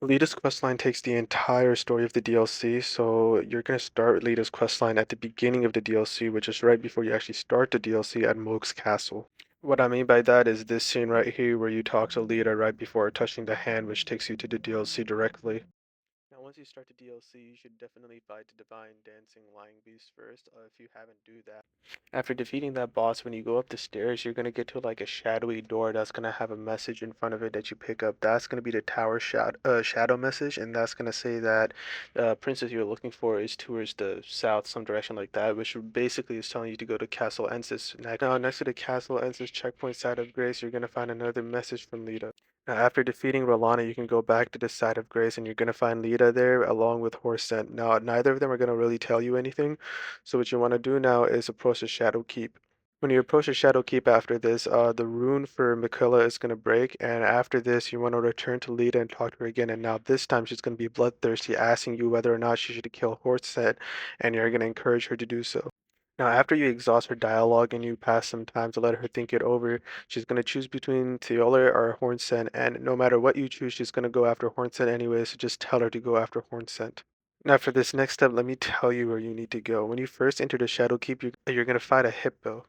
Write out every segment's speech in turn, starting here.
Leda's questline takes the entire story of the DLC, so you're gonna start Leda's questline at the beginning of the DLC, which is right before you actually start the DLC at Moog's Castle. What I mean by that is this scene right here where you talk to Leda right before touching the hand, which takes you to the DLC directly. Now, once you start the DLC, you should definitely fight the Divine Dancing Lying Beast first, if you haven't do that. After defeating that boss, when you go up the stairs, you're gonna get to like a shadowy door that's gonna have a message in front of it that you pick up. That's gonna be the shadow message, and that's gonna say that princess you're looking for is towards the south, some direction like that, which basically is telling you to go to Castle Ensis. Now, next to the Castle Ensis checkpoint side of Grace, you're gonna find another message from Leda. Now, after defeating Rolana, you can go back to the side of Grace and you're going to find Leda there along with Horsent. Now, neither of them are going to really tell you anything. So what you want to do now is approach the Shadow Keep. When you approach the Shadow Keep after this, the rune for Miquella is going to break. And after this, you want to return to Leda and talk to her again. And now this time she's going to be bloodthirsty, asking you whether or not she should kill Horsent. And you're going to encourage her to do so. Now, after you exhaust her dialogue and you pass some time to let her think it over, she's going to choose between Theoler or Hornsent, and no matter what you choose, she's going to go after Hornsent anyway, so just tell her to go after Hornsent. Now, for this next step, let me tell you where you need to go. When you first enter the Shadowkeep, you're going to fight a hippo.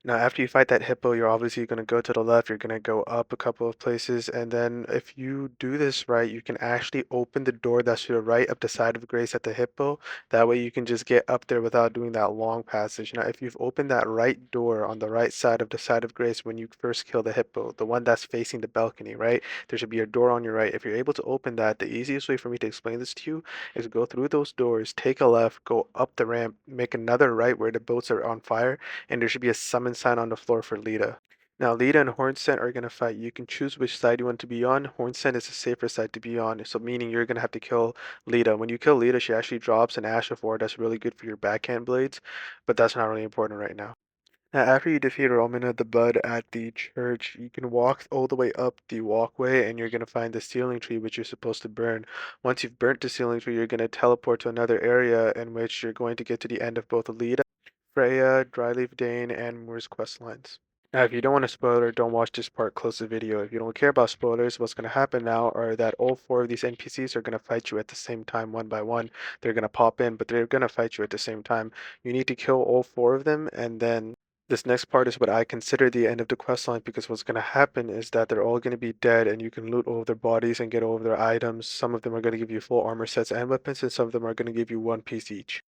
Now, after you fight that hippo, you're obviously going to go to the left, you're going to go up a couple of places, and then if you do this right, you can actually open the door that's to the right of the side of Grace at the hippo. That way you can just get up there without doing that long passage. Now, if you've opened that right door on the right side of the side of Grace when you first kill the hippo, the one that's facing the balcony, right? There should be a door on your right. If you're able to open that, the easiest way for me to explain this to you is go through those doors, take a left, go up the ramp, make another right where the boats are on fire, and there should be a summon sign on the floor for Leda. Now, Leda and Hornsent are going to fight. You can choose which side you want to be on. Hornsent is the safer side to be on, so meaning you're going to have to kill Leda. When you kill Leda, she actually drops an Ash of War that's really good for your backhand blades, but that's not really important right now. Now, after you defeat Romina the Bud at the church, you can walk all the way up the walkway and you're going to find the sealing tree which you're supposed to burn. Once you've burnt the sealing tree, you're going to teleport to another area in which you're going to get to the end of both Leda, Freya, Dryleaf Dane, and Moore's quest lines. Now, if you don't want a spoiler, don't watch this part, close the video. If you don't care about spoilers, what's going to happen now are that all four of these NPCs are going to fight you at the same time, one by one. They're going to pop in, but they're going to fight you at the same time. You need to kill all four of them, and then this next part is what I consider the end of the quest line because what's going to happen is that they're all going to be dead and you can loot all of their bodies and get all of their items. Some of them are going to give you full armor sets and weapons, and some of them are going to give you one piece each.